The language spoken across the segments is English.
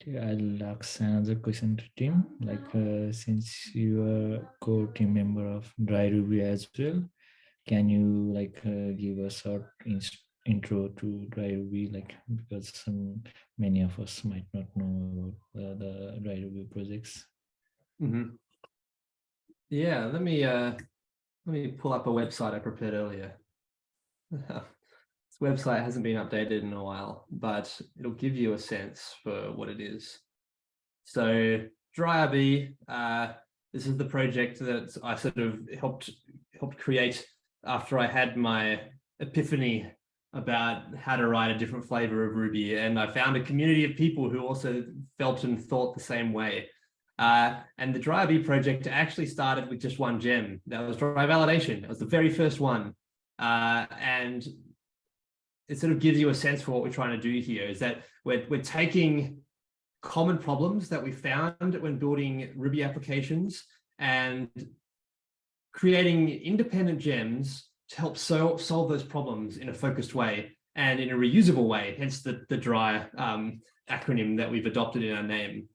Okay, I'll ask another question to Tim. Since you are a core team member of Dry Ruby as well, can you give a short intro to Dry Ruby? Because many of us might not know about the Dry Ruby projects. Mm-hmm. Yeah, let me pull up a website I prepared earlier. This website hasn't been updated in a while, but it'll give you a sense for what it is. So DryRB, this is the project that I sort of helped create after I had my epiphany about how to write a different flavor of Ruby, and I found a community of people who also felt and thought the same way. And the DryRB project actually started with just one gem. That was dry validation. It was the very first one, and it sort of gives you a sense for what we're trying to do here. Is that we're taking common problems that we found when building Ruby applications and creating independent gems to help solve those problems in a focused way and in a reusable way, hence the dry acronym that we've adopted in our name.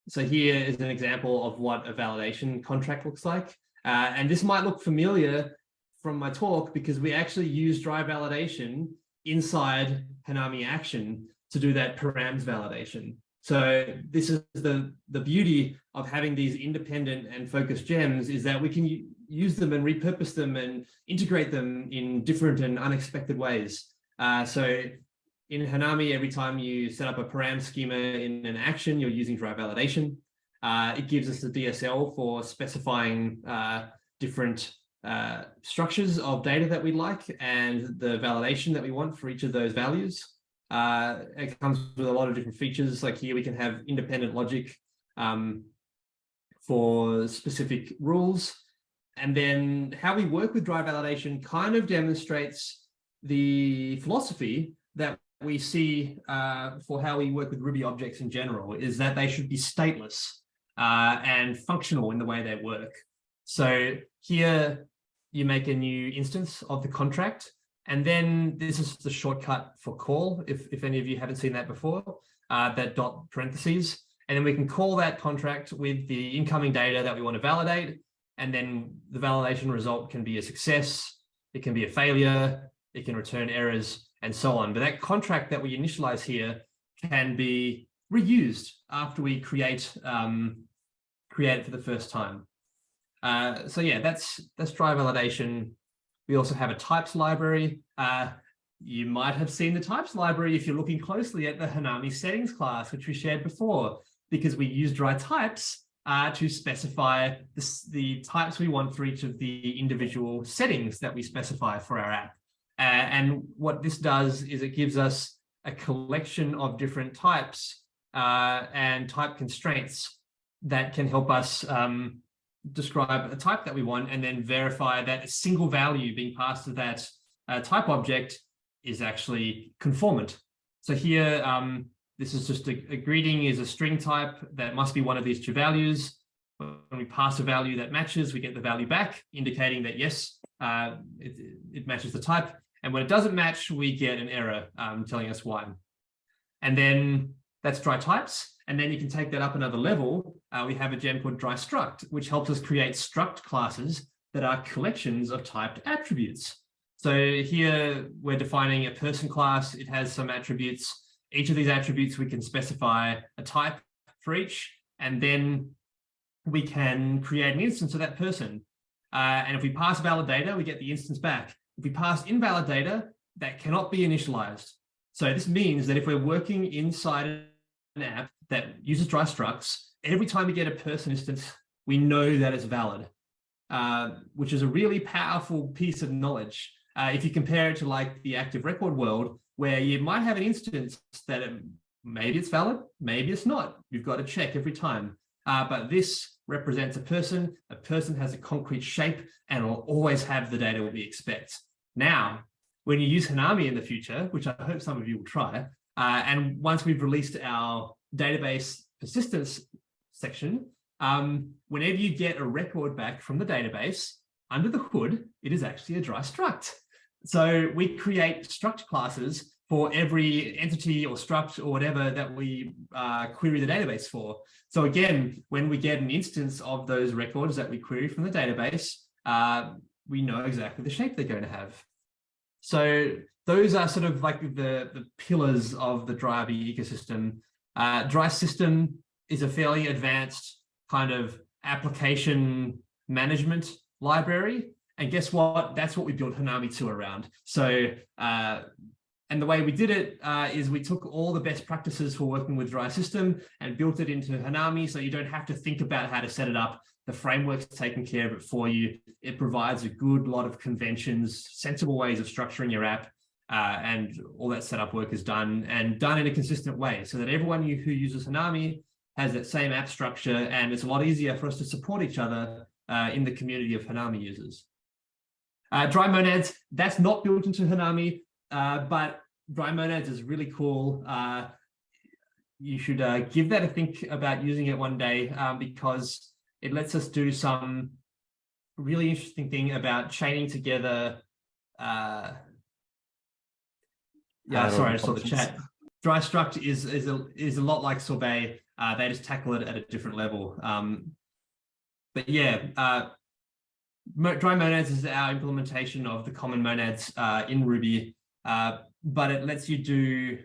So here is an example of what a validation contract looks like. And this might look familiar from my talk because we actually use dry validation inside Hanami Action to do that params validation. So this is the beauty of having these independent and focused gems, is that we can use them and repurpose them and integrate them in different and unexpected ways. So in Hanami, every time you set up a param schema in an action, you're using dry validation. It gives us the DSL for specifying different structures of data that we like and the validation that we want for each of those values. It comes with a lot of different features. Like here, we can have independent logic for specific rules. And then how we work with dry validation kind of demonstrates the philosophy that we see for how we work with Ruby objects in general, is that they should be stateless and functional in the way they work. So here you make a new instance of the contract, and then this is the shortcut for call, if any of you haven't seen that before, that dot parentheses. And then we can call that contract with the incoming data that we want to validate. And then the validation result can be a success, it can be a failure, it can return errors, and so on. But that contract that we initialize here can be reused after we create it for the first time. So yeah, that's dry validation. We also have a types library. You might have seen the types library if you're looking closely at the Hanami settings class, which we shared before, because we use dry types to specify the types we want for each of the individual settings that we specify for our app. And what this does is it gives us a collection of different types and type constraints that can help us describe a type that we want, and then verify that a single value being passed to that type object is actually conformant. So here, this is just a greeting is a string type that must be one of these two values. When we pass a value that matches, we get the value back, indicating that yes, it matches the type. And when it doesn't match, we get an error telling us why. And then that's dry types. And then you can take that up another level. We have a gem called dry struct, which helps us create struct classes that are collections of typed attributes. So here we're defining a person class. It has some attributes. Each of these attributes, we can specify a type for each, and then we can create an instance of that person. And if we pass valid data, we get the instance back. If we pass invalid data, that cannot be initialized. So this means that if we're working inside an app that uses dry structs, every time we get a person instance, we know that it's valid, which is a really powerful piece of knowledge. If you compare it to like the active record world, where you might have an instance that maybe it's valid, maybe it's not. You've got to check every time. But this represents a person has a concrete shape, and will always have the data we expect. Now, when you use Hanami in the future, which I hope some of you will try, and once we've released our database persistence section, whenever you get a record back from the database, under the hood, it is actually a dry struct. So we create struct classes for every entity or struct or whatever that we query the database for. So again, when we get an instance of those records that we query from the database, we know exactly the shape they're going to have. So those are sort of like the pillars of the Dry-RB ecosystem. Dry System is a fairly advanced kind of application management library. And guess what? That's what we built Hanami 2 around. So, and the way we did it is we took all the best practices for working with Dry System and built it into Hanami, so you don't have to think about how to set it up. The framework's taking care of it for you. It provides a good lot of conventions, sensible ways of structuring your app, and all that setup work is done and done in a consistent way so that everyone who uses Hanami has that same app structure, and it's a lot easier for us to support each other in the community of Hanami users. Dry Monads, that's not built into Hanami, but Dry Monads is really cool. You should give that a think about using it one day, because it lets us do some really interesting thing about chaining together. Sorry, I just saw the chat. Dry Struct is a lot like Sorbet. They just tackle it at a different level. But yeah, Dry Monads is our implementation of the common monads in Ruby, but it lets you do,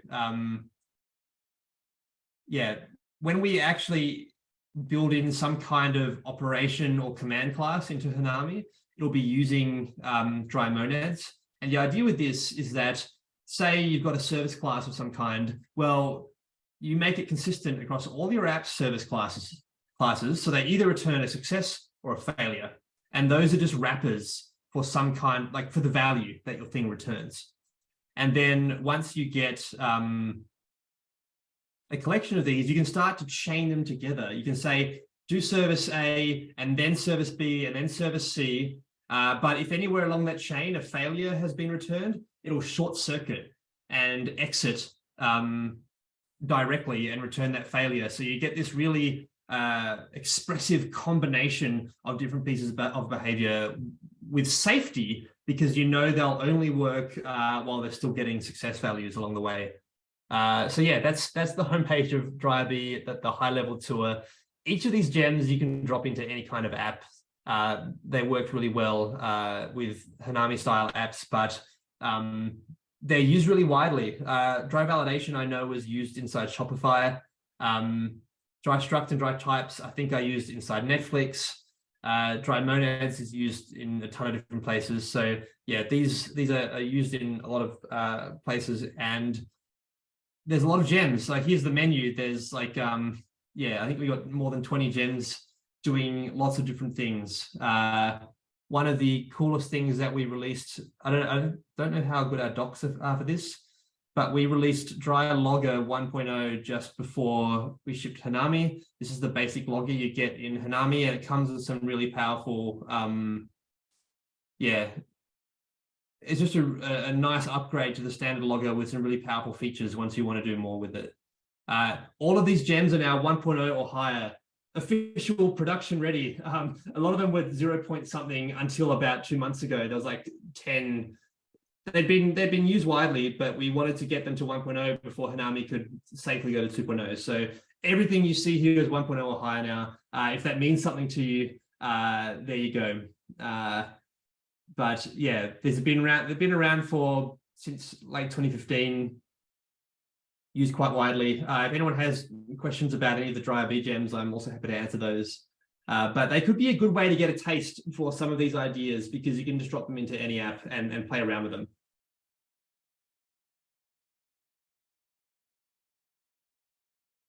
when we actually build in some kind of operation or command class into Hanami, it'll be using Dry Monads. And the idea with this is that, say you've got a service class of some kind, well, you make it consistent across all your apps service classes, so they either return a success or a failure. And those are just wrappers for some kind, like for the value that your thing returns. And then once you get a collection of these, you can start to chain them together. You can say, do service A, and then service B, and then service C. But if anywhere along that chain a failure has been returned, it'll short circuit and exit directly and return that failure. So you get this really expressive combination of different pieces of behavior with safety, because you know they'll only work while they're still getting success values along the way. So yeah, that's the homepage of Dry-RB, the high-level tour. Each of these gems you can drop into any kind of app. They work really well with Hanami-style apps, but they're used really widely. Dry validation, I know, was used inside Shopify. Dry struct and dry types, I think, are used inside Netflix. Dry monads is used in a ton of different places. So yeah, these are used in a lot of places, and there's a lot of gems. Like here's the menu. There's like, I think we got more than 20 gems doing lots of different things. One of the coolest things that we released, I don't know how good our docs are for this, but we released Dry Logger 1.0 just before we shipped Hanami. This is the basic logger you get in Hanami, and it comes with some really powerful, it's just a nice upgrade to the standard logger with some really powerful features once you want to do more with it. All of these gems are now 1.0 or higher, official production ready. A lot of them were 0 point something until about 2 months ago. There was like 10. They'd been used widely, but we wanted to get them to 1.0 before Hanami could safely go to 2.0. So everything you see here is 1.0 or higher now. If that means something to you, there you go. But yeah, they've been around since late 2015, used quite widely. If anyone has questions about any of the Dry-RB gems, I'm also happy to answer those. But they could be a good way to get a taste for some of these ideas, because you can just drop them into any app and play around with them.